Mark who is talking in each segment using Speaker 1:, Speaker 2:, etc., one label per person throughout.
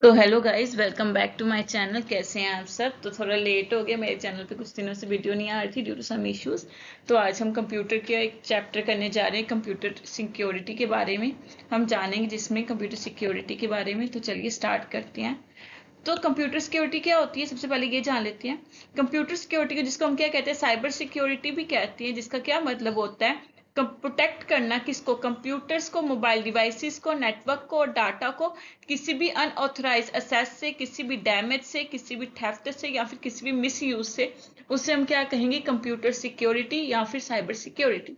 Speaker 1: तो hello guys, welcome back to my channel. कैसे हैं आप सब? तो थोड़ा लेट हो गया, मेरे चैनल पे कुछ दिनों से वीडियो नहीं आ रही थी ड्यू टू सम इश्यूज। तो आज हम कंप्यूटर के एक चैप्टर करने जा रहे हैं, कंप्यूटर सिक्योरिटी के बारे में हम जानेंगे, जिसमें कंप्यूटर सिक्योरिटी के बारे में। तो चलिए स्टार्ट करते हैं। तो कंप्यूटर सिक्योरिटी क्या होती है, सबसे पहले ये जान लेते हैं। कंप्यूटर सिक्योरिटी को, जिसको हम क्या कहते हैं, साइबर सिक्योरिटी भी कहते हैं, जिसका क्या मतलब होता है, प्रोटेक्ट करना किसको, कंप्यूटर्स को, मोबाइल डिवाइसेस को, नेटवर्क को और डाटा को किसी भी अनऑथराइज एक्सेस से, किसी भी डैमेज से, किसी भी थेफ्ट से या फिर किसी भी मिस यूज से, उसे हम क्या कहेंगे, कंप्यूटर सिक्योरिटी या फिर साइबर सिक्योरिटी।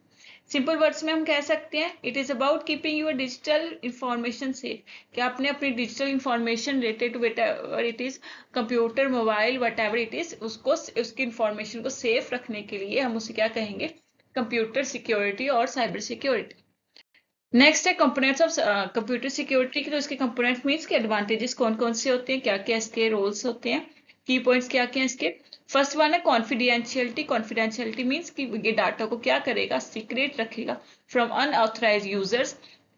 Speaker 1: सिंपल वर्ड्स में हम कह सकते हैं it is about keeping your digital information safe, कि आपने अपनी digital information related to whatever it is, computer, mobile, whatever it is, उसको, उसकी इंफॉर्मेशन को सेफ रखने के लिए हम उसे क्या कहेंगे, कंप्यूटर सिक्योरिटी और साइबर सिक्योरिटी। नेक्स्ट है कंपोनेंट्स ऑफ कंप्यूटर सिक्योरिटी की। तो इसके कंपोनेंट्स मीन्स के एडवांटेजेस कौन कौन से होते हैं, क्या क्या इसके रोल्स होते हैं, की पॉइंट्स क्या क्या इसके। फर्स्ट वन है कॉन्फिडेंशियलिटी। कॉन्फिडेंशियलिटी मीन्स कि ये डाटा को क्या करेगा, सीक्रेट रखेगा फ्रॉम अनऑथराइज यूजर्स।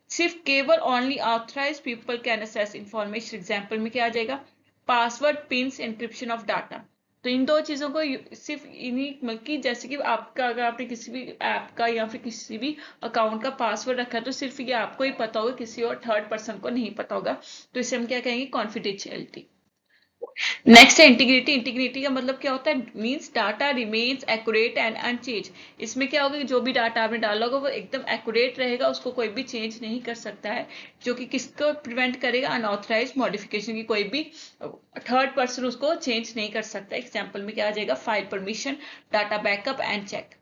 Speaker 1: सिर्फ केवल only authorised people can access information. Example में क्या आ जाएगा, password, pins, encryption of data. तो इन दो चीजों को सिर्फ इन्हीं, मतलब कि जैसे कि आपका, अगर आपने किसी भी ऐप का या फिर किसी भी अकाउंट का पासवर्ड रखा है तो सिर्फ ये आपको ही पता होगा, किसी और थर्ड पर्सन को नहीं पता होगा। तो इसे हम क्या कहेंगे, कॉन्फिडेंशियलिटी। नेक्स्ट है इंटीग्रिटी। इंटीग्रिटी का मतलब क्या होता है, means data remains accurate and unchanged. इसमें क्या होगा कि जो भी डाटा आपने डाला होगा वो एकदम एक्यूरेट रहेगा, उसको कोई भी चेंज नहीं कर सकता है, जो कि किसको प्रिवेंट करेगा, अनऑथराइज मॉडिफिकेशन की, कोई भी थर्ड पर्सन उसको चेंज नहीं कर सकता। एग्जाम्पल में क्या आ जाएगा, file permission, data backup and check.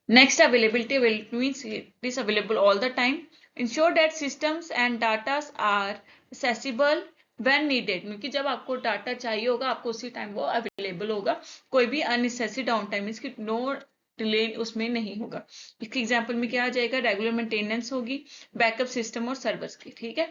Speaker 1: Next, availability. Availability means it is available all the time. Ensure that systems and data are accessible when needed. क्योंकि जब आपको डाटा चाहिए होगा आपको उसी टाइम वो अवेलेबल होगा, कोई भी अननेसेसरी डाउन टाइम मीन्स कि नो डिले उसमें नहीं होगा। इसके एग्जाम्पल में क्या आ जाएगा, रेगुलर मेंटेनेंस होगी, बैकअप सिस्टम और सर्वर्स की। ठीक है।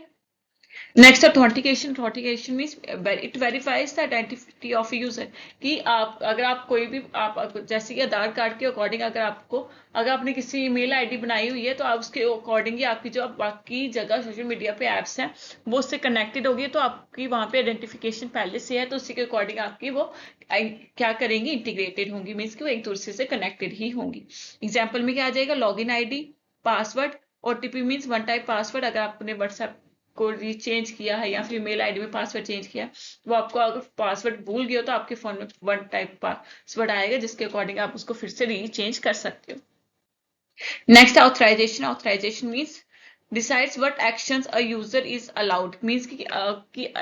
Speaker 1: Next authentication. Authentication means it verifies the identity of user, कि आप, अगर आप कोई भी, आप जैसे कि आधार कार्ड के अकॉर्डिंग, अगर आपको, अगर आपने किसी ईमेल आईडी बनाई हुई है तो आप उसके अकॉर्डिंग ही आपकी जो बाकी जगह सोशल मीडिया पे एप्स हैं वो उससे कनेक्टेड होगी, तो आपकी वहां पे आइडेंटिफिकेशन पहले से है, तो उसी के अकॉर्डिंग आपकी वो क्या करेंगी, इंटीग्रेटेड होंगी, मीन्स कि वो एक दूसरे से कनेक्टेड ही होंगी। एग्जाम्पल में क्या आ जाएगा, log in I D, password, OTP means one type password. अगर आपने व्हाट्सएप को चेंज किया है या फिर मेल आईडी में पासवर्ड चेंज किया, वो आपको अगर पासवर्ड भूल गया तो आपके फोन में वन टाइप पासवर्ड आएगा, जिसके अकॉर्डिंग आप उसको फिर से रीचेंज कर सकते हो। Next authorisation. Authorisation means decides what actions a user is allowed, means कि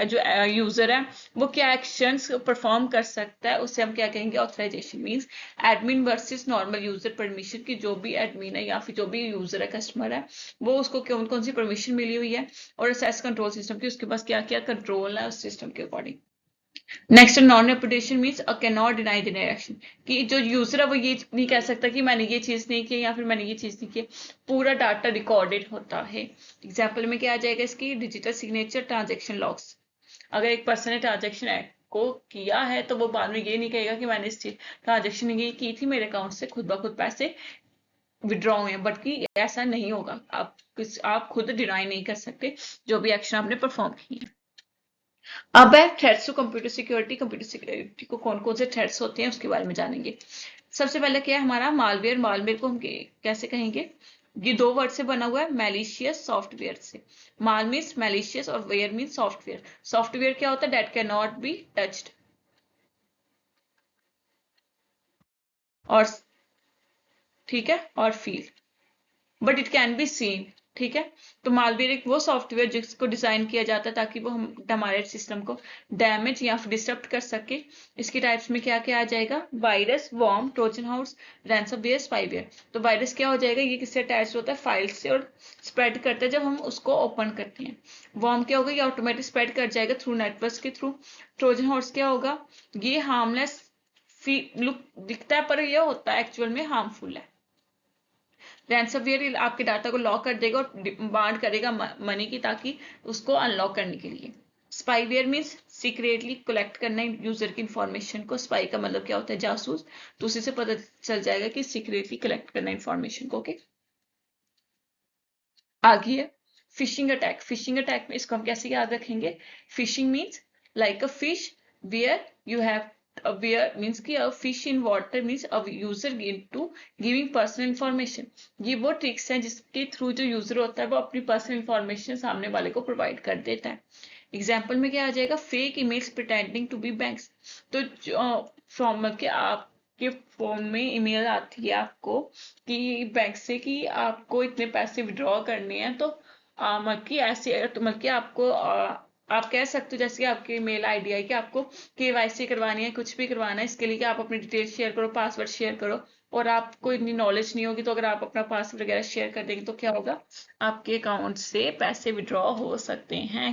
Speaker 1: जो यूजर है वो क्या एक्शंस परफॉर्म कर सकता है, उसे हम क्या कहेंगे, authorisation. Means admin versus normal user permission, की जो भी एडमिन है या फिर जो भी यूजर है, कस्टमर है, वो उसको कौन कौन सी परमिशन मिली हुई है, और एक्सेस कंट्रोल सिस्टम की उसके पास क्या क्या कंट्रोल है उस सिस्टम के according. Next non reputation means can not deny the direction, कि जो यूजर है वो ये नहीं कह सकता कि मैंने ये चीज नहीं की या फिर मैंने ये चीज नहीं की। पूरा डाटा रिकॉर्डेड होता है। एग्जाम्पल में क्या आ जाएगा इसकी, डिजिटल सिग्नेचर, ट्रांजेक्शन लॉग्स। अगर एक पर्सन ने ट्रांजेक्शन को किया है तो वो बाद में ये नहीं कहेगा कि मैंने इस ट्रांजेक्शन ये की थी, मेरे अकाउंट से खुद ब खुद पैसे विड्रॉ हुए, बट कि ऐसा नहीं होगा, आप खुद डिनाई नहीं कर सकते जो भी एक्शन आपने परफॉर्म किए। अब है threats to computer security. Computer security को कौन कौन से थ्रेट्स होते हैं उसके बारे में जानेंगे। सबसे पहले क्या है हमारा, मालवेयर। मालवेयर को हम कैसे कहेंगे, ये दो वर्ड से बना हुआ है, मैलिशियस सॉफ्टवेयर से। माल मीन्स मैलिशियस और वेयर मीन्स सॉफ्टवेयर। सॉफ्टवेयर क्या होता है, date can not be touched, और ठीक है, और feel, but it can be seen. ठीक है। तो मालवेयर एक वो सॉफ्टवेयर जिसको डिजाइन किया जाता है ताकि वो हमारे सिस्टम को डैमेज या फिर डिस्टर्ब कर सके। इसकी टाइप्स में क्या क्या आ जाएगा, virus, worm, trojan horse, ransomware, spyware. तो वायरस क्या हो जाएगा, ये किससे अटैच होता है, फाइल से, और स्प्रेड करता है जब हम उसको ओपन करते हैं। वॉर्म क्या होगा, ये ऑटोमेटिक स्प्रेड कर जाएगा थ्रू नेटवर्क के थ्रू। ट्रोजन हाउस क्या होगा, ये हार्मलेस लुक दिखता है पर ये होता है एक्चुअल में हार्मफुल है। रैंसमवेयर आपके डाटा को लॉक कर देगा और डिमांड करेगा मनी की, ताकि उसको अनलॉक करने के लिए। स्पाईवेयर मीन्स सीक्रेटली कलेक्ट करना यूजर की इंफॉर्मेशन को। स्पाई का मतलब क्या होता है, जासूस। तो उसी से पता चल जाएगा कि सीक्रेटली कलेक्ट करना इंफॉर्मेशन को। ओके, आगे है फिशिंग अटैक में इसको हम कैसे याद रखेंगे? Phishing means like a fish where you have where means कि a fish in water means a user into giving personal information। ये वो ट्रिक्स हैं जिसके थ्रू जो यूजर होता है वो अपनी पर्सनल इंफॉर्मेशन सामने वाले को प्रोवाइड कर देता है। एग्जाम्पल में क्या आ जाएगा? Fake image pretending to be banks. तो फ्रॉम के आपके फोन में ईमेल आती है आपको कि बैंक से कि आपको इतने पैसे विड्रॉ करने हैं, तो मतलब कि ऐसे मतलब कि आपको आप कह सकते हो जैसे कि आपकी मेल आईडी है कि आपको केवाईसी करवानी है, कुछ भी करवाना है, इसके लिए कि आप अपनी डिटेल शेयर करो, पासवर्ड शेयर करो, और आपको इतनी नॉलेज नहीं होगी, तो अगर आप अपना पासवर्ड वगैरह शेयर कर देंगे तो क्या होगा? आपके अकाउंट से पैसे विड्रॉ हो सकते हैं।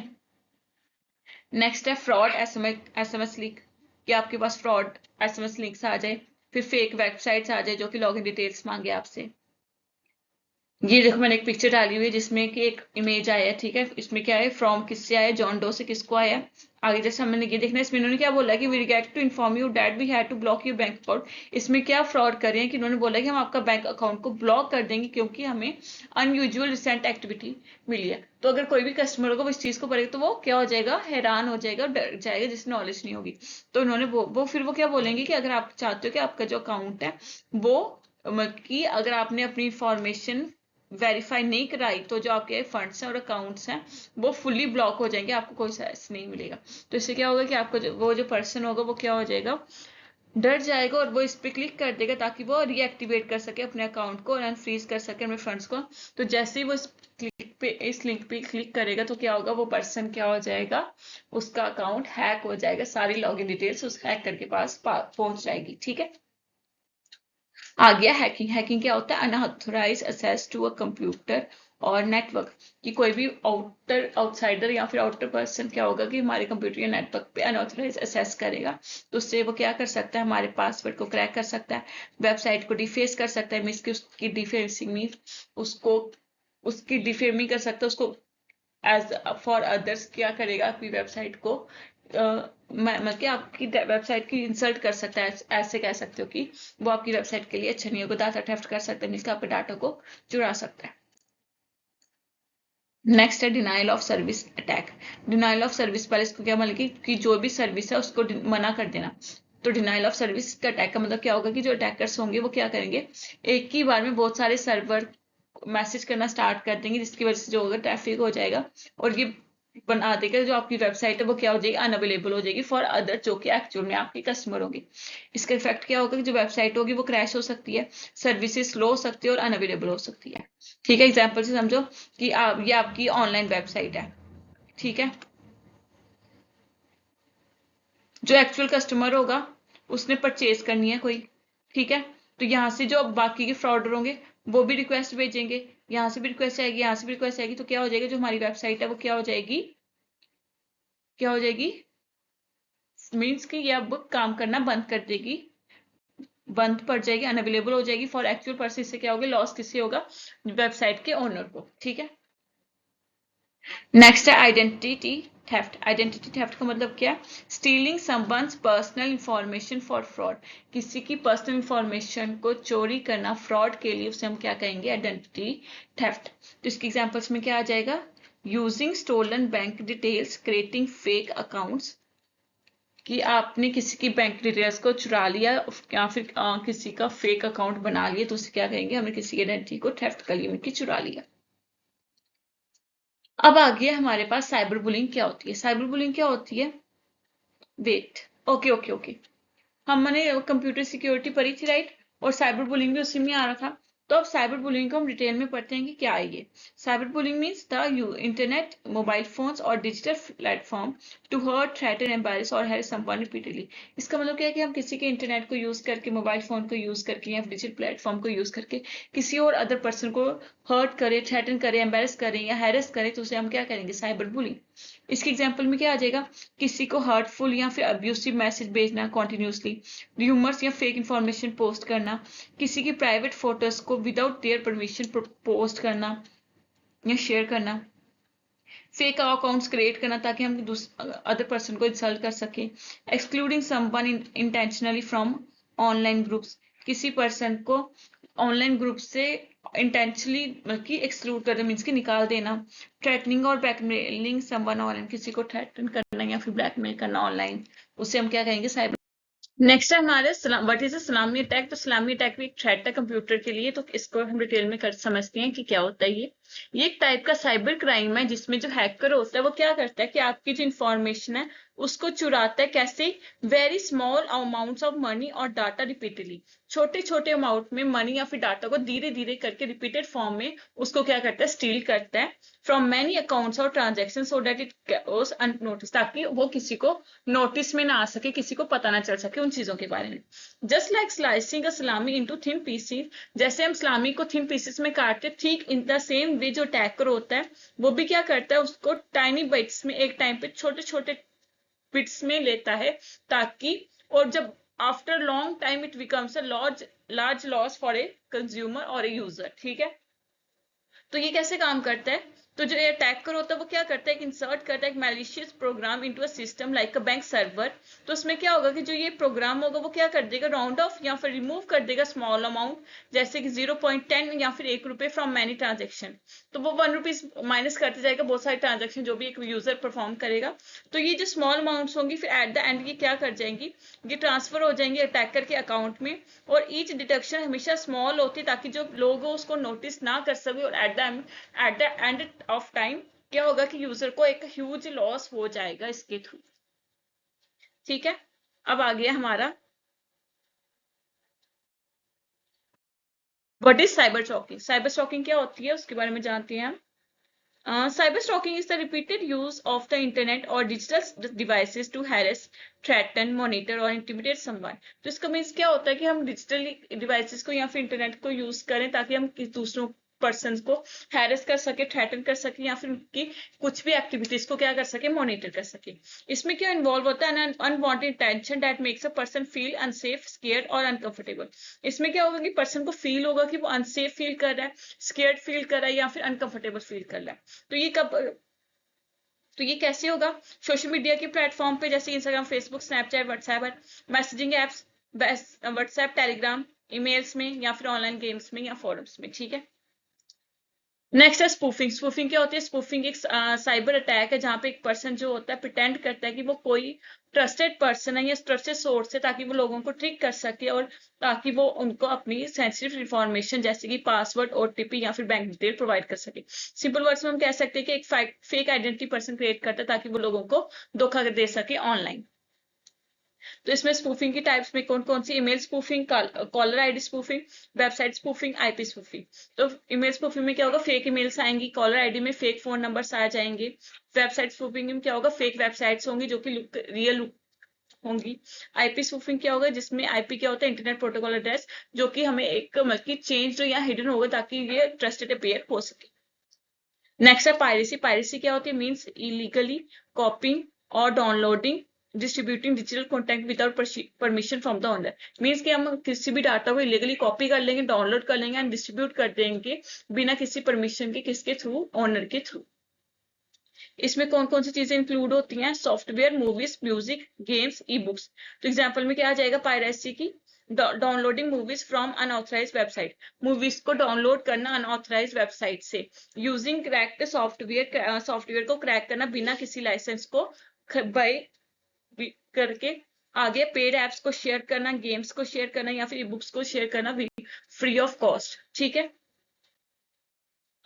Speaker 1: नेक्स्ट है फ्रॉड एसएमएस लीक, कि आपके पास फ्रॉड एसएमएस लिंक्स आ जाए, फिर फेक वेबसाइट्स आ जाए जो कि लॉगिन डिटेल्स मांगे आपसे। ये देखो मैंने एक पिक्चर डाली हुई है जिसमें कि एक इमेज आया है, ठीक है, इसमें क्या है? फ्रॉम किससे आया? जॉन डो से। किसको आया? आगे जैसे हमने ये देखना है, इसमें इन्होंने क्या बोला कि we regret to inform you that we had to block your bank account. इसमें क्या फ्रॉड कर रहे हैं कि इन्होंने बोला कि हम आपका बैंक अकाउंट को ब्लॉक कर देंगे क्योंकि हमें अनयूजुअल रिसेंट एक्टिविटी मिली है। तो अगर कोई भी कस्टमर होगा वो इस चीज को पढ़ेगा तो वो क्या हो जाएगा? हैरान हो जाएगा, डर जाएगा, जिससे नॉलेज नहीं होगी। तो उन्होंने वो फिर वो क्या बोलेंगे कि अगर आप चाहते हो कि आपका जो अकाउंट है वो मतलब कि अगर आपने अपनी इंफॉर्मेशन वेरीफाई नहीं कराई तो जो आपके फंड्स हैं और अकाउंट्स हैं वो फुली ब्लॉक हो जाएंगे, आपको कोई सर्च नहीं मिलेगा। तो इससे क्या होगा कि आपको वो जो पर्सन होगा वो क्या हो जाएगा? डर जाएगा और वो इस पे क्लिक कर देगा ताकि वो रीएक्टिवेट कर सके अपने अकाउंट को और अनफ्रीज कर सके अपने फंड्स को। तो जैसे ही वो इस लिंक पे क्लिक करेगा तो क्या होगा? वो पर्सन क्या हो जाएगा? उसका अकाउंट हैक हो जाएगा, सारी लॉगिन डिटेल्स उस हैकर के पास पहुंच जाएगी। ठीक है, आ गया हैकिंग। हैकिंग क्या होता है? Unauthorised access to a computer और नेटवर्क, कि कोई भी आउटसाइडर या फिर आउटर पर्सन क्या होगा कि हमारे कंप्यूटर या नेटवर्क पे अनऑथराइज एक्सेस करेगा, तो उससे वो क्या कर सकता है? हमारे पासवर्ड को क्रैक कर सकता है, वेबसाइट को डिफेस कर सकता है, मीन्स की उसकी डिफेसिंग मीन उसकी डिफेमिंग कर सकता है, उसको एज फॉर अदर्स क्या करेगा? आपकी वेबसाइट को मतलब कि आपकी वेबसाइट की इंसल्ट कर सकता है, ऐसे कह सकते हो कि वो आपकी वेबसाइट के लिए अच्छा नहीं होगा, डाटा थेफ्ट कर सकता है, मीन्स आपके डाटा को चुरा सकता है। नेक्स्ट है denial of service attack. Denial of service पहले इसको क्या मतलब कि जो भी सर्विस है उसको मना कर देना। तो डिनाइल ऑफ सर्विस का अटैक का मतलब क्या होगा कि जो अटैकर्स होंगे वो क्या करेंगे? एक ही बार में बहुत सारे सर्वर मैसेज करना स्टार्ट कर देंगे, जिसकी वजह से जो होगा ट्रैफिक हो जाएगा और ये बना देगा जो आपकी वेबसाइट है वो क्या हो जाएगी? अनअवेलेबल हो जाएगी फॉर अदर जो कि एक्चुअल में आपके कस्टमर होंगे। इसका इफेक्ट क्या होगा कि जो वेबसाइट होगी वो क्रैश हो सकती है, सर्विसेज स्लो हो सकती है और अनअवेलेबल हो सकती है। ठीक है, एग्जाम्पल से समझो कि ये आपकी ऑनलाइन वेबसाइट है, ठीक है, जो एक्चुअल कस्टमर होगा उसने परचेज करनी है कोई, ठीक है, तो यहाँ से जो बाकी के फ्रॉडर होंगे वो भी रिक्वेस्ट भेजेंगे, यहाँ से भी रिक्वेस्ट आएगी, यहाँ से भी रिक्वेस्ट आएगी, तो क्या हो जाएगा? जो हमारी वेबसाइट है वो क्या हो जाएगी? क्या हो जाएगी? मीन्स कि ये अब काम करना बंद कर देगी, बंद पड़ जाएगी, अनअवेलेबल हो जाएगी फॉर एक्चुअल पर्सन। से क्या होगा? लॉस किससे होगा? वेबसाइट के ओनर को। ठीक है, नेक्स्ट है आइडेंटिटी थेफ्ट। आइडेंटिटी थेफ्ट का मतलब क्या है? Stealing someone's personal information for fraud. किसी की पर्सनल इंफॉर्मेशन को चोरी करना फ्रॉड के लिए उसे हम क्या कहेंगे? Identity theft. तो इसके एग्जांपल्स में क्या आ जाएगा? Using stolen bank details, creating fake accounts, कि आपने किसी की बैंक डिटेल्स को चुरा लिया या फिर किसी का फेक अकाउंट बना लिया, तो उसे क्या कहेंगे? हमने किसी की आइडेंटिटी को थेफ्ट कर लिया, की चुरा लिया। अब आ गया हमारे पास साइबर बुलिंग क्या होती है। साइबर बुलिंग क्या होती है? वेट, ओके ओके ओके, हमने कंप्यूटर सिक्योरिटी पढ़ी थी, राइट, और साइबर बुलिंग भी उसी में आ रहा था। तो अब साइबर बुलिंग को हम डिटेल में पढ़ते हैं कि क्या है ये। Cyber bullying means the internet, mobile phones और digital platform to hurt, threaten, embarrass और हैरेस समवन रिपीटेडली। इसका मतलब क्या है कि हम किसी के इंटरनेट को यूज करके, मोबाइल फोन को यूज करके या डिजिटल प्लेटफॉर्म को यूज करके किसी और अदर पर्सन को हर्ट करें, थ्रेटन करें, एम्बैरेस करें या हैरेस करें, तो उसे हम क्या करेंगे? Cyber bullying. इसके एग्जाम्पल में क्या आ जाएगा? किसी को हर्टफुल या फिर अब्यूसिव मैसेज भेजना कॉन्टिन्यूसली, र्यूमर्स या फेक इंफॉर्मेशन पोस्ट करना, किसी की प्राइवेट फोटोज को विदाउट देयर परमिशन पोस्ट करना या शेयर करना, फेक अकाउंट्स क्रिएट करना ताकि हम अदर पर्सन को इंसल्ट कर सके, excluding someone intentionally from online groups, किसी पर्सन को ऑनलाइन ग्रुप से इंटेंशनली बल्कि एक्सक्लूड कर देना, मीन्स कि निकाल देना। थ्रेटनिंग और ब्लैकमेलिंग समवन ऑनलाइन, किसी को थ्रेटन करना या फिर ब्लैकमेल करना ऑनलाइन, उसे हम क्या कहेंगे, साइबर। नेक्स्ट है हमारे व्हाट इज सलामी अटैक। तो सलामी अटैक भी एक थ्रेट है कंप्यूटर के लिए, तो इसको हम डिटेल में समझते हैं कि क्या होता है ये एक टाइप का साइबर क्राइम है जिसमें जो हैकर होता है वो क्या करता है कि आपकी जो इंफॉर्मेशन है उसको चुराता है। कैसे? Very small amounts of money और डाटा रिपीटेडली, छोटे छोटे अमाउंट में मनी या फिर डाटा को धीरे धीरे करके रिपीटेड फॉर्म में उसको क्या करता है, स्टील करता है फ्रॉम मैनी अकाउंट्स और transaction so that it goes unnoticed, ताकि वो किसी को नोटिस में ना आ सके, किसी को पता ना चल सके उन चीजों के बारे में। जस्ट लाइक स्लाइसिंग अ सलामी इनटू थिन पीसेस, जैसे हम सलामी को थिन पीसेस में काटते, ठीक इन द सेम वे जो अटैकर होता है वो भी क्या करता है, उसको टाइनी बाइट्स में एक टाइम पे छोटे छोटे बिट्स में लेता है, ताकि और जब after long time it becomes a large loss for a consumer और ए यूजर। ठीक है, तो ये कैसे काम करता है? तो जो अटैकर होता है वो क्या करता है, इंसर्ट करता है एक malicious programme into a system like a bank server. तो उसमें क्या होगा कि जो ये प्रोग्राम होगा वो क्या कर देगा, राउंड ऑफ या फिर रिमूव कर देगा स्मॉल अमाउंट, जैसे कि 0.10 या फिर ₹1 फ्रॉम मैनी ट्रांजेक्शन। तो वो ₹1 माइनस करते जाएगा बहुत सारे ट्रांजेक्शन जो भी एक यूजर परफॉर्म करेगा। तो ये जो स्मॉल अमाउंट्स होंगी फिर एट द एंड ये क्या कर जाएंगी, ये ट्रांसफर हो जाएंगे अटैकर के अकाउंट में। और ईच डिडक्शन हमेशा स्मॉल होती है ताकि जो लोग हो उसको नोटिस ना कर सके, और at the end of time क्या होगा कि यूजर को एक ह्यूज लॉस हो जाएगा इसके थ्रू। ठीक है, अब आ गया हमारा what is cyber stalking. Cyber stalking क्या होती है उसके बारे में जानते हैं हम। Cyber stalking is the repeated use of the internet और digital devices to harass, threaten, monitor और इंटिमिडेट समवन। तो इसका मीन्स क्या होता है कि हम डिजिटल डिवाइसेस को या फिर इंटरनेट को यूज करें ताकि हम दूसरों पर्सन को हैरेस कर सके, थ्रेटन कर सके, या फिर उनकी कुछ भी एक्टिविटीज को क्या कर सके, मॉनिटर कर सके। इसमें क्या इन्वॉल्व होता है, unwanted tension that makes a person feel unsafe, scared और अनकंफर्टेबल। इसमें क्या होगा कि पर्सन को फील होगा कि वो अनसेफ फील कर रहा है, स्केयर्ड फील कर रहा है या फिर अनकंफर्टेबल फील कर रहा है। तो ये कैसे होगा, सोशल मीडिया के प्लेटफॉर्म पे जैसे Instagram, Facebook, Snapchat, WhatsApp, messaging apps, WhatsApp, Telegram, emails में या फिर ऑनलाइन गेम्स में या फोरम्स में। ठीक है, नेक्स्ट है स्पूफिंग। स्पूफिंग क्या होती है? स्पूफिंग एक साइबर अटैक है जहां पे एक पर्सन जो होता है प्रिटेंड करता है कि वो कोई ट्रस्टेड पर्सन है या ट्रस्टेड सोर्स है, ताकि वो लोगों को ट्रिक कर सके और ताकि वो उनको अपनी सेंसिटिव इंफॉर्मेशन जैसे कि पासवर्ड, ओटीपी या फिर बैंक डिटेल प्रोवाइड कर सके। सिंपल वर्ड्स में हम कह सकते हैं कि एक फेक आइडेंटिटी पर्सन क्रिएट करता है ताकि वो लोगों को धोखा दे सके ऑनलाइन। तो इसमें स्पूफिंग की टाइप्स में कौन कौन सी, email spoofing, caller ID spoofing, website spoofing, IP spoofing. तो ईमेल स्पूफिंग में क्या होगा, फेक ईमेल्स आएंगी, कॉलर आईडी में फेक फोन नंबर्स आ जाएंगे। वेबसाइट स्पूफिंग में क्या होगा, फेक वेबसाइट्स होंगी जो कि रियल होंगी। आईपी स्पूफिंग क्या होगा, जिसमें आईपी क्या होता है, इंटरनेट प्रोटोकॉल एड्रेस, जो कि हमें एक मतलब चेंज या हिडन होगा ताकि ये ट्रस्टेड अपीयर हो सके। नेक्स्ट है पायरेसी। पायरेसी क्या होती है, मीन्स इलीगली कॉपिंग और downloading, distributing digital content without permission from the owner. Means कि हम किसी भी डाटा को इलीगली कॉपी कर लेंगे, डाउनलोड कर लेंगे एंड डिस्ट्रीब्यूट कर देंगे बिना किसी परमिशन के, किसके थ्रू, ओनर के थ्रू। इसमें कौन कौन सी चीजें इंक्लूड होती हैं, software, movies, music, games, e books. तो एग्जाम्पल में क्या आ जाएगा पायरेसी की, downloading movies from unauthorise website, movies को डाउनलोड करना अनऑथराइज वेबसाइट से। यूजिंग क्रैक्ड सॉफ्टवेयर, सॉफ्टवेयर को क्रैक करना बिना किसी लाइसेंस को बाय करके। आगे पेड एप्स को शेयर करना, गेम्स को शेयर करना या फिर ई बुक्स को शेयर करना फ्री ऑफ कॉस्ट। ठीक है,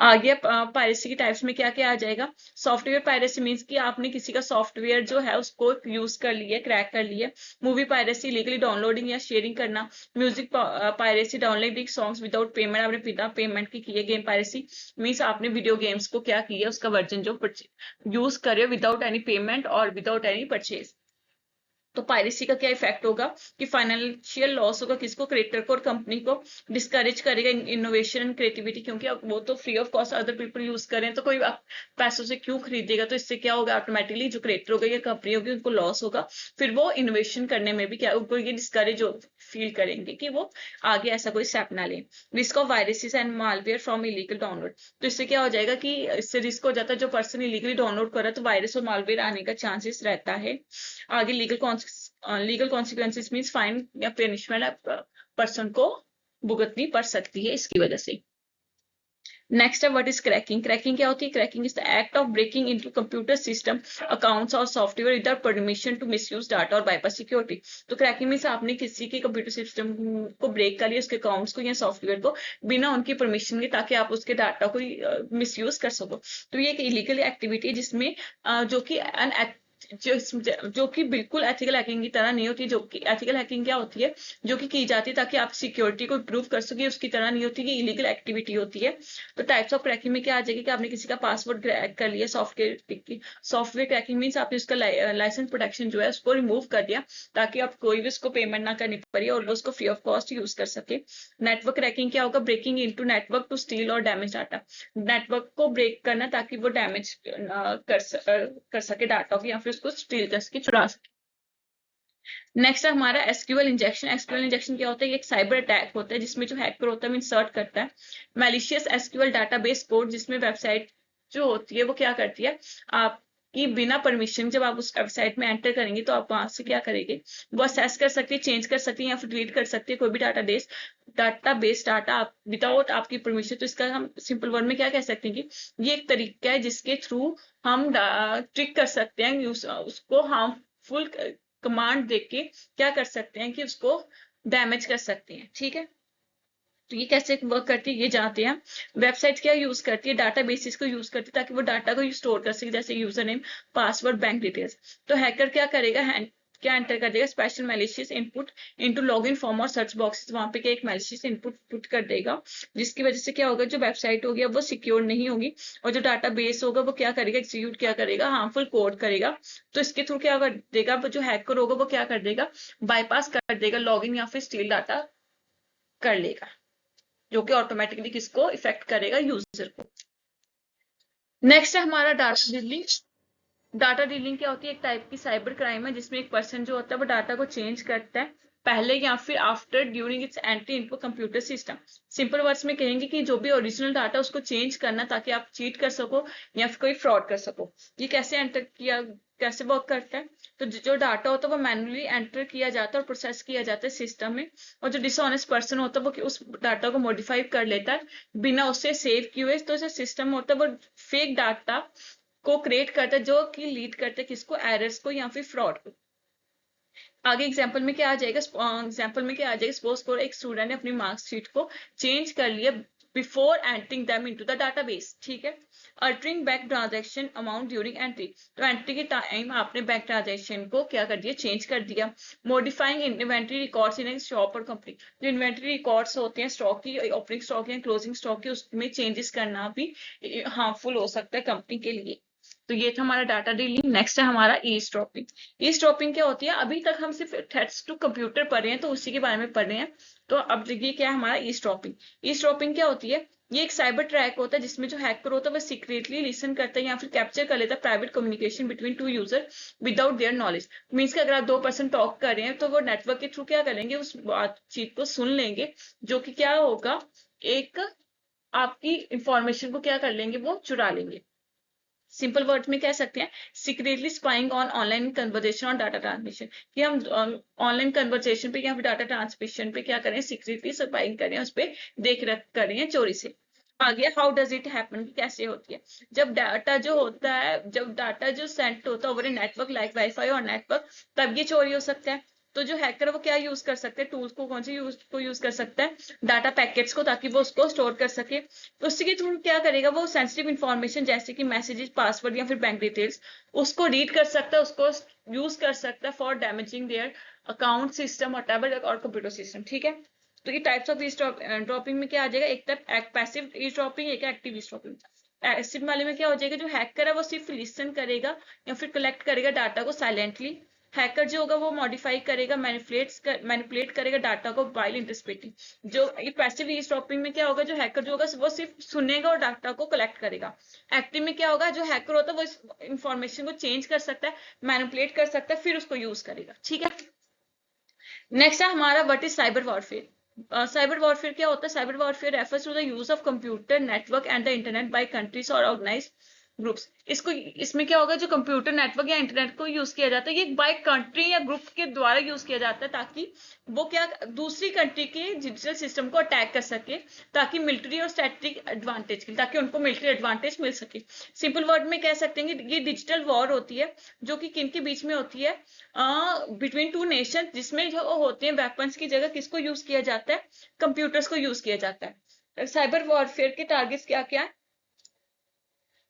Speaker 1: आगे पायरेसी की टाइप्स में क्या क्या आ जाएगा, सॉफ्टवेयर पायरेसी मींस कि आपने किसी का सॉफ्टवेयर जो है उसको यूज कर लिया, क्रैक कर लिया। मूवी पायरेसी लीगली डाउनलोडिंग या शेयरिंग करना। Music piracy downloading songs without payment, आपने बिना पेमेंट की है। गेम पायरेसी मींस आपने वीडियो गेम्स को क्या किया, उसका वर्जन जो यूज करे विदाउट एनी पेमेंट और विदाउट एनी परचेज। तो पायरेसी का क्या इफेक्ट होगा कि फाइनेंशियल लॉस होगा, किसको, क्रिएटर को और कंपनी को। डिस्करेज करेगा इनोवेशन एंड क्रिएटिविटी, क्योंकि अब वो तो free of cost other people use करें तो कोई पैसों से क्यों खरीदेगा। तो इससे क्या होगा, ऑटोमेटिकली जो क्रिएटर होगा या कंपनी होगी उनको लॉस होगा, फिर वो इनोवेशन करने में भी क्या उनको ये डिस्करेज फील करेंगे कि वो आगे ऐसा कोई स्टेप ना ले। Risk of viruses and malware from illegal download. तो इससे क्या हो जाएगा कि इससे रिस्क हो जाता है, जो पर्सन इलीगली डाउनलोड कर रहा है तो वायरस और मालवेयर आने का चांसेस रहता है। आगे लीगल कॉन्सिक्वेंसेस मीन्स फाइन या पनिशमेंट पर्सन को भुगतनी पड़ सकती है इसकी वजह से। नेक्स्ट है व्हाट इज क्रैकिंग। क्रैकिंग क्या होती है? Cracking is the act of breaking into computer system accounts और software without permission to misuse data और बाईपास सिक्योरिटी। तो क्रैकिंग मींस आपने किसी के कंप्यूटर सिस्टम को ब्रेक कर लिया, उसके अकाउंट्स को या सॉफ्टवेयर को बिना उनकी परमिशन के, ताकि आप उसके डाटा को मिसयूज कर सको। तो ये एक इलीगल एक्टिविटी है जिसमें जो कि जो कि बिल्कुल एथिकल हैकिंग की तरह नहीं होती। जो कि एथिकल हैकिंग क्या होती है? जो कि की जाती है ताकि आप सिक्योरिटी को इम्प्रूव कर सके, उसकी तरह नहीं होती कि इलीगल एक्टिविटी होती है। तो टाइप्स ऑफ क्रैकिंग में क्या आ जाएगी कि आपने किसी का पासवर्ड क्रैक कर लिया सॉफ्टवेयर की। सॉफ्टवेयर क्रैकिंग मीन्स आपने उसका लाइसेंस प्रोटेक्शन जो है उसको रिमूव कर दिया ताकि आप कोई भी उसको पेमेंट ना करनी पड़े और वो उसको फ्री ऑफ कॉस्ट यूज कर सके। नेटवर्क क्रैकिंग क्या होगा? Breaking into network to steal और डैमेज डाटा। नेटवर्क को ब्रेक करना ताकि वो डैमेज कर सके डाटा को, या फिर उसको स्टील कर सके, चुरा सके। नेक्स्ट है हमारा एसक्यूएल इंजेक्शन। एसक्यूएल इंजेक्शन क्या होता है? ये एक साइबर अटैक होता है जिसमें जो हैकर होता है वो इंसर्ट करता है मैलिशियस एसक्यूएल डाटाबेस कोड, जिसमें वेबसाइट जो होती है वो क्या करती है, आपकी बिना परमिशन जब आप उस वेबसाइट में एंटर करेंगे तो आप वहां से क्या करेंगे, वो असेस कर सकती है, चेंज कर सकती है या फिर डिलीट कर सकती है कोई भी डाटाबेस डाटा आप विदाउट आपकी परमिशन। तो इसका हम सिंपल वर्ड में क्या कह सकते हैं कि ये एक तरीका है जिसके थ्रू हम ट्रिक कर सकते हैं उसको हार्मफुल कमांड देके क्या कर सकते हैं कि उसको डैमेज कर सकते हैं। ठीक है, तो ये कैसे वर्क करती है ये जानते हैं। वेबसाइट क्या यूज करती है? डाटा बेसिस को यूज करती है ताकि वो डाटा को स्टोर कर सके, जैसे user name, password, bank details. तो हैकर क्या करेगा, क्या एंटर कर देगा, special malicious input into login form और सर्च बॉक्सेस, वहां पे क्या एक मैलिशियस इनपुट पुट कर देगा, जिसकी वजह से क्या होगा, जो वेबसाइट होगी अब वो सिक्योर नहीं होगी और जो डाटा बेस होगा वो क्या करेगा, एग्जीक्यूट क्या करेगा, हार्मफुल कोड करेगा। तो इसके थ्रू क्या कर देगा, जो हैकर होगा वो क्या कर देगा, बाईपास कर देगा लॉगिन या फिर स्टील डाटा कर लेगा, जो कि ऑटोमेटिकली किसको इफेक्ट करेगा, यूजर को। नेक्स्ट है हमारा डाटा डीलिंग। डाटा डीलिंग क्या होती है? एक टाइप की साइबर क्राइम है जिसमें एक पर्सन जो होता है वो डाटा को चेंज करता है पहले या फिर after during its entry into computer system. Simple words में कहेंगे कि जो भी ओरिजिनल डाटा उसको चेंज करना ताकि आप चीट कर सको या फिर कोई फ्रॉड कर सको। ये कैसे एंटर किया, कैसे वर्क करता है? तो जो डाटा होता है वो मैनुअली एंटर किया जाता है और प्रोसेस किया जाता है सिस्टम में, और जो डिसऑनेस्ट पर्सन होता है वो उस डाटा को मॉडिफाई कर लेता है बिना उससे सेव किए हुए। तो जो सिस्टम होता है वो फेक डाटा को क्रिएट करता है जो कि लीड करता है किसको, एरर्स को या फिर फ्रॉड को। आगे एग्जाम्पल में क्या आ जाएगा, सपोज करो एक स्टूडेंट ने अपनी मार्कशीट को चेंज कर लिया before entering them into the database. ठीक है, altering bank transaction amount during entry. तो एंट्री के टाइम आपने बैंक ट्रांजैक्शन को क्या कर दिया, चेंज कर दिया। Modifying inventory records in A shop और कंपनी। जो इन्वेंट्री रिकॉर्ड्स होते हैं स्टॉक की, ओपनिंग स्टॉक या क्लोजिंग स्टॉक की, उसमें चेंजेस करना भी हार्मफुल हो सकता है कंपनी के लिए। तो ये था हमारा डाटा डीलिंग। नेक्स्ट है हमारा ईस्टॉपिंग। ईस्टॉपिंग क्या होती है? अभी तक हम सिर्फ थ्रेट्स टू कंप्यूटर पढ़ रहे हैं तो उसी के बारे में पढ़ रहे हैं। तो अब देखिए क्या है हमारा ईस्टॉपिंग। ईस्टॉपिंग क्या होती है? ये एक साइबर ट्रैक होता है जिसमें जो हैकर होता है वो सीक्रेटली लिसन करता है या फिर कैप्चर कर लेता है private communication between two user without their knowledge. Means कि अगर आप दो पर्सन टॉक कर रहे हैं तो वो नेटवर्क के थ्रू क्या करेंगे, उस बातचीत को सुन लेंगे, जो कि क्या होगा, एक आपकी इंफॉर्मेशन को क्या कर लेंगे, वो चुरा लेंगे। सिंपल वर्ड में कह सकते हैं secretly spying on online conversation और डाटा ट्रांसमिशन, कि हम ऑनलाइन कन्वर्जेशन पे या फिर डाटा ट्रांसमिशन पे क्या करें, सीक्रेटली स्पाइंग करें, उस पर देख रख करें चोरी से। आगे हाउ डज इट हैपन, कैसे होती है? जब डाटा जो होता है, जब डाटा जो सेंड होता है ओवर नेटवर्क लाइक वाईफाई और नेटवर्क, तब ये चोरी हो सकता है। तो जो हैकर है वो क्या यूज कर सकते हैं, टूल्स को, कौन से यूज कर सकता है, डाटा पैकेट्स को, ताकि वो उसको स्टोर कर सके। तो उसके थ्रू क्या करेगा, वो सेंसिटिव इन्फॉर्मेशन जैसे कि मैसेजेस, पासवर्ड या फिर बैंक डिटेल्स, उसको रीड कर सकता है, उसको यूज कर सकता है for damaging their account system और कंप्यूटर सिस्टम। ठीक है, तो ये टाइप्स ऑफ ईज़ड्रॉपिंग में क्या आ जाएगा, एक टाइप पैसिव ईज़ड्रॉपिंग, एक एक्टिव ईज़ड्रॉपिंग। पैसिव वाले में क्या हो जाएगा, जो हैकर है वो सिर्फ लिसन करेगा या फिर कलेक्ट करेगा डाटा को साइलेंटली। हैकर जो होगा वो मॉडिफाई करेगा, मैनिपुलेट करेगा डाटा को व्हाइल इंटरप्रेटिंग। जो ये पैसिव ईज़ड्रॉपिंग में क्या होगा, जो हैकर जो होगा वो सिर्फ सुनेगा और डाटा को कलेक्ट करेगा। एक्टिव में क्या होगा, जो हैकर होता है वो इस इंफॉर्मेशन को चेंज कर सकता है, मैनिपुलेट कर सकता है, फिर उसको यूज करेगा। ठीक है, नेक्स्ट है हमारा what is cyber warfare. Cyber warfare क्या होता है? Cyber warfare refers to the use of computer network and the internet by countries और ऑर्गेनाइज्ड ग्रुप्स। इसको इसमें क्या होगा, जो कंप्यूटर नेटवर्क या इंटरनेट को यूज किया जाता है ये बाय कंट्री या ग्रुप के द्वारा यूज किया जाता है, ताकि वो क्या दूसरी कंट्री के डिजिटल सिस्टम को अटैक कर सके, ताकि मिलिट्री और स्ट्रेटेजिक एडवांटेज के, ताकि उनको मिलिट्री एडवांटेज मिल सके। सिंपल वर्ड में कह सकते हैं कि ये डिजिटल वॉर होती है, जो कि किन के बीच में होती है, बिटवीन टू नेशन, जिसमें जो होते हैं वेपन्स की जगह किसको यूज किया जाता है, कंप्यूटर्स को यूज किया जाता है। साइबर वॉरफेयर के टारगेट्स क्या क्या है,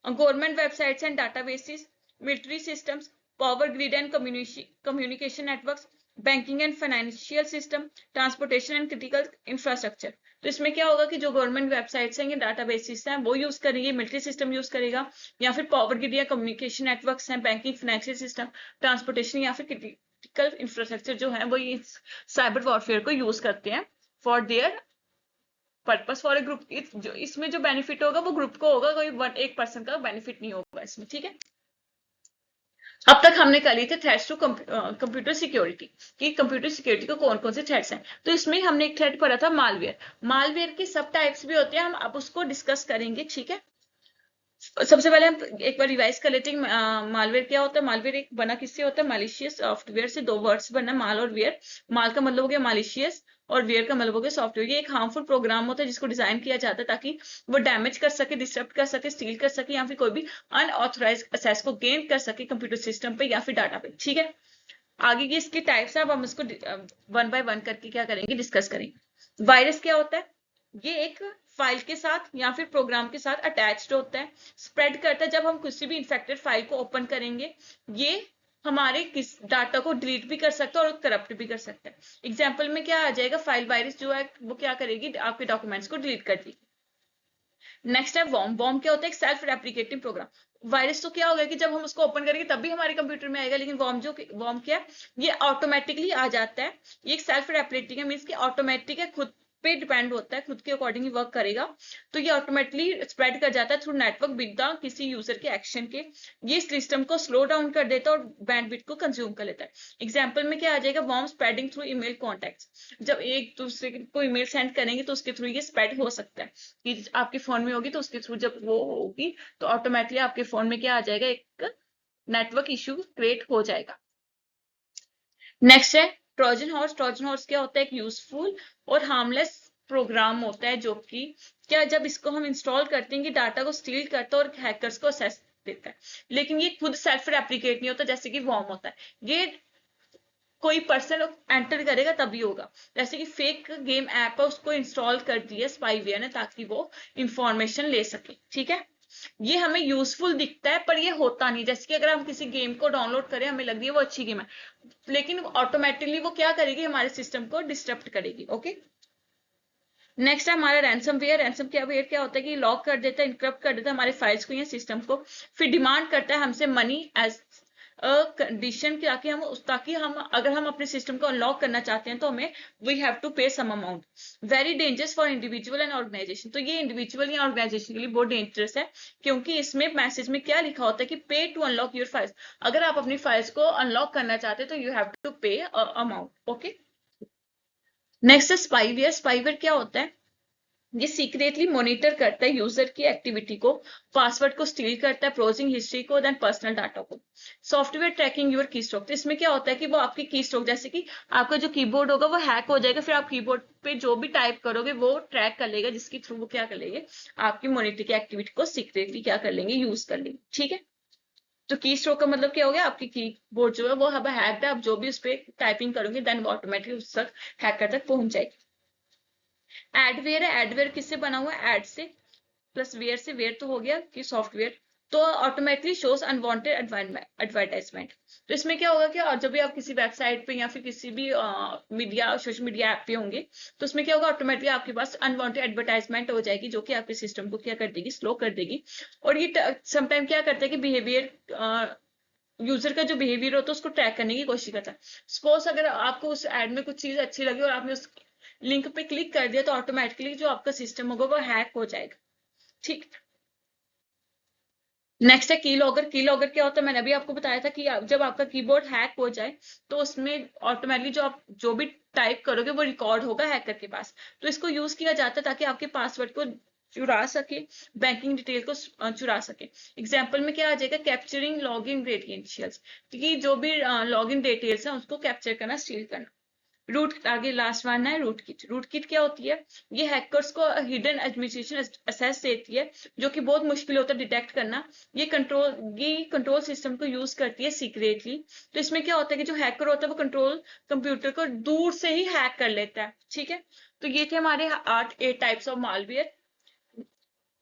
Speaker 1: government websites and databases, military systems, power grid and communication networks, banking and financial system, transportation and critical infrastructure। तो इसमें क्या होगा कि जो गवर्नमेंट वेबसाइट्स हैं या डाटाबेसेस हैं वो यूज करेंगे, मिलिट्री सिस्टम यूज करेगा, या फिर पावर ग्रिड या कम्युनिकेशन नेटवर्क्स हैं, बैंकिंग फाइनेंशियल सिस्टम, ट्रांसपोर्टेशन या फिर क्रिटिकल इंफ्रास्ट्रक्चर जो है वो ये साइबर वॉरफेयर को यूज करते हैं for their purpose for a group. जो इसमें जो बेनिफिट होगा वो ग्रुप को होगा, कोई एक पर्सन का बेनिफिट नहीं होगा इसमें, ठीक है। अब तक हमने कर ली थे थ्रेट्स टू कंप्यूटर सिक्योरिटी, कि कंप्यूटर सिक्योरिटी को कौन कौन से थ्रेट्स हैं। तो इसमें हमने एक थ्रेट पढ़ा था मालवेयर। मालवेयर के सब टाइप्स भी होते हैं, हम अब उसको डिस्कस करेंगे, ठीक है। सबसे पहले हम एक बार रिवाइज कर लेते हैं मालवेयर क्या होता है। मालवेयर एक बना किससे होता है, मैलिशियस सॉफ्टवेयर से। दो वर्ड्स बना, माल और वेयर। माल का मतलब हो गया मैलिशियस और वेयर का मतलब हो गया सॉफ्टवेयर। ये एक हार्मफुल प्रोग्राम होता है जिसको डिजाइन किया जाता है ताकि वो डैमेज कर सके, डिस्टर्ब कर सके, स्टील कर सके, या फिर कोई भी अनऑथराइज एक्सेस को गेन कर सके कंप्यूटर सिस्टम पे या फिर डाटा पे, ठीक है। आगे की इसके टाइप्स है, अब हम इसको वन बाय वन करके क्या करेंगे, डिस्कस करेंगे। वायरस क्या होता है, ये एक फाइल के साथ या फिर प्रोग्राम के साथ अटैच्ड होता है, स्प्रेड करता है। जब हम किसी भी इन्फेक्टेड फाइल को ओपन करेंगे, ये हमारे किस डाटा को डिलीट भी कर सकता है और करप्ट भी कर सकता है। एग्जाम्पल में क्या आ जाएगा, फाइल वायरस जो है वो क्या करेगी, आपके डॉक्यूमेंट्स को डिलीट कर देगी। नेक्स्ट है वॉर्म। वॉर्म क्या होता है, एक सेल्फ रेप्लिकेटिंग प्रोग्राम। वायरस तो क्या होगा कि जब हम उसको ओपन करेंगे तभी हमारे कंप्यूटर में आएगा, लेकिन वॉर्म क्या है, ये ऑटोमेटिकली आ जाता है। ये एक सेल्फ रेप्लिकेटिंग है, मीन्स कि ऑटोमेटिक है, खुद पे डिपेंड होता है, खुद के अकॉर्डिंग ही वर्क करेगा। तो ये ऑटोमेटिकली स्प्रेड कर जाता है थ्रू नेटवर्क बिना किसी यूजर के एक्शन के। ये सिस्टम को स्लो डाउन कर देता है और बैंडविड्थ को कंज्यूम कर लेता है। एग्जांपल में क्या आ जाएगा, worm spreading through email contacts. जब एक दूसरे को ईमेल सेंड करेंगे तो उसके थ्रू ये स्प्रेड हो सकता है, कि आपके फोन में होगी तो उसके थ्रू जब वो होगी तो ऑटोमेटिकली आपके फोन में क्या आ जाएगा, एक नेटवर्क इश्यू क्रिएट हो जाएगा। नेक्स्ट है ट्रोजन हॉर्स। ट्रोजन हॉर्स क्या होता है, एक यूजफुल और हार्मलेस प्रोग्राम होता है, जो कि क्या जब इसको हम इंस्टॉल करते हैं कि डाटा को स्टील करता है और हैकर्स को एक्सेस देता है, लेकिन ये खुद सेल्फ रेप्लिकेट नहीं होता जैसे कि वॉर्म होता है। ये कोई पर्सन एंटर करेगा तभी होगा। जैसे कि फेक गेम ऐप है, उसको इंस्टॉल कर दिया स्पाईवेयर ने ताकि वो इंफॉर्मेशन ले सके, ठीक है। ये हमें यूजफुल दिखता है पर ये होता नहीं। जैसे कि अगर हम किसी गेम को डाउनलोड करें, हमें लग रही है वो अच्छी गेम है, लेकिन ऑटोमेटिकली वो क्या करेगी, हमारे सिस्टम को डिस्टर्ब करेगी, ओके। नेक्स्ट है हमारा रैंसमवेयर। रैंसमवेयर क्या होता है कि लॉक कर देता है, इनक्रप्ट कर देता है हमारे फाइल्स को या सिस्टम को, फिर डिमांड करता है हमसे मनी एज कंडीशन, ताकि हम अगर हम अपने सिस्टम को अनलॉक करना चाहते हैं तो हमें we have to pay some amount. Very dangerous for individual and organisation. तो ये इंडिविजुअल या ऑर्गेनाइजेशन के लिए बहुत डेंजरस है, क्योंकि इसमें मैसेज में क्या लिखा होता है कि पे टू अनलॉक योर फाइल्स। अगर आप अपनी फाइल्स को अनलॉक करना चाहते हैं तो यू हैव टू पे अमाउंट, ओके। नेक्स्ट है स्पाईवेयर। स्पाईवेयर क्या होता है, ये सीक्रेटली मॉनिटर करता है यूजर की एक्टिविटी को, पासवर्ड को स्टील करता है, ब्राउजिंग हिस्ट्री को, देन पर्सनल डाटा को। Software trekking your keystroke. तो इसमें क्या होता है कि वो आपकी कीस्ट्रोक, जैसे कि आपका जो कीबोर्ड होगा वो हैक हो जाएगा, फिर आप कीबोर्ड पे जो भी टाइप करोगे वो ट्रैक कर लेगा, जिसके थ्रू वो क्या कर लेंगे, आपकी मॉनिटर की एक्टिविटी को सीक्रेटली क्या कर लेंगे, यूज कर लेंगे, ठीक है। तो की स्ट्रोक का मतलब क्या हो गया, आपकी कीबोर्ड जो है वो अब हैक्ड है, आप जो भी उस पर टाइपिंग करोगे देन वो ऑटोमेटिकली उस तक हैकर तक पहुंच जाएगी। एडवेयर है। एडवेयर किससे बना हुआ है, एड से प्लस वेयर से। वेयर तो हो गया कि सॉफ्टवेयर, तो ऑटोमेटिकली शोज अनवांटेड एडवर्टाइजमेंट। तो इसमें क्या होगा कि और जब भी आप किसी वेबसाइट पे या फिर किसी भी मीडिया सोशल मीडिया ऐप पे होंगे तो उसमें क्या होगा, ऑटोमेटिकली आपके पास अनवांटेड एडवर्टाइजमेंट हो जाएगी, जो कि आपके सिस्टम को क्या कर देगी, स्लो कर देगी। और ये समटाइम क्या करता है कि बिहेवियर, यूजर का जो बिहेवियर होता है उसको ट्रैक करने की कोशिश करता है। सपोज अगर आपको उस एड में कुछ चीज अच्छी लगी और आपने उस लिंक पे क्लिक कर दिया तो ऑटोमेटिकली जो आपका सिस्टम होगा वो हैक हो जाएगा, ठीक। नेक्स्ट है की लॉगर। की लॉगर क्या होता है, मैंने अभी आपको बताया था कि जब आपका कीबोर्ड हैक हो जाए तो उसमें ऑटोमेटिकली जो आप जो भी टाइप करोगे वो रिकॉर्ड होगा हैकर के पास। तो इसको यूज किया जाता है ताकि आपके पासवर्ड को चुरा सके, बैंकिंग डिटेल को चुरा सके। एग्जाम्पल में क्या आ जाएगा, कैप्चरिंग लॉगिन क्रेडेंशियल्स, क्योंकि जो भी लॉगिन डिटेल्स है उसको कैप्चर करना, स्टील करना। रूट, आगे लास्ट वन है रूट किट। रूट किट क्या होती है, ये हैकर्स को हिडन एडमिनिस्ट्रेशन एक्सेस देती है, जो कि बहुत मुश्किल होता है डिटेक्ट करना। ये कंट्रोल सिस्टम को यूज करती है सीक्रेटली। तो इसमें क्या होता है कि जो हैकर होता है वो कंट्रोल कंप्यूटर को दूर से ही हैक कर लेता है, ठीक है। तो ये थे हमारे 8 टाइप्स ऑफ मालवेयर।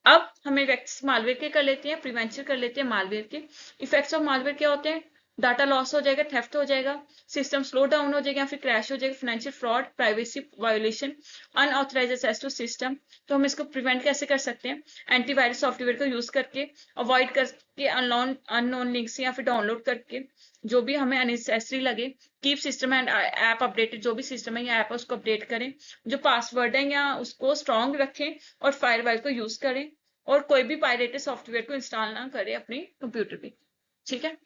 Speaker 1: अब हमें इफेक्ट्स मालवेयर के कर लेते हैं, प्रिवेंशन कर लेते हैं मालवेयर के। इफेक्ट्स ऑफ मालवेयर क्या होते हैं, डाटा लॉस हो जाएगा, थेफ्ट हो जाएगा, सिस्टम स्लो डाउन हो जाएगा या फिर क्रैश हो जाएगा, financial fraud, privacy violation, unauthorise access to system. तो हम इसको प्रिवेंट कैसे कर सकते हैं, एंटीवायरस सॉफ्टवेयर को यूज करके, अवॉइड करके अननोन लिंक्स या फिर डाउनलोड करके, जो भी हमें अननेसेसरी लगे। Keep system and app updated, जो भी सिस्टम है या ऐप है उसको अपडेट करें। जो पासवर्ड है या उसको स्ट्रॉन्ग रखें, और फायरवॉल को यूज करें, और कोई भी पायरेटेड सॉफ्टवेयर को इंस्टॉल ना करें अपने कंप्यूटर पे, ठीक है।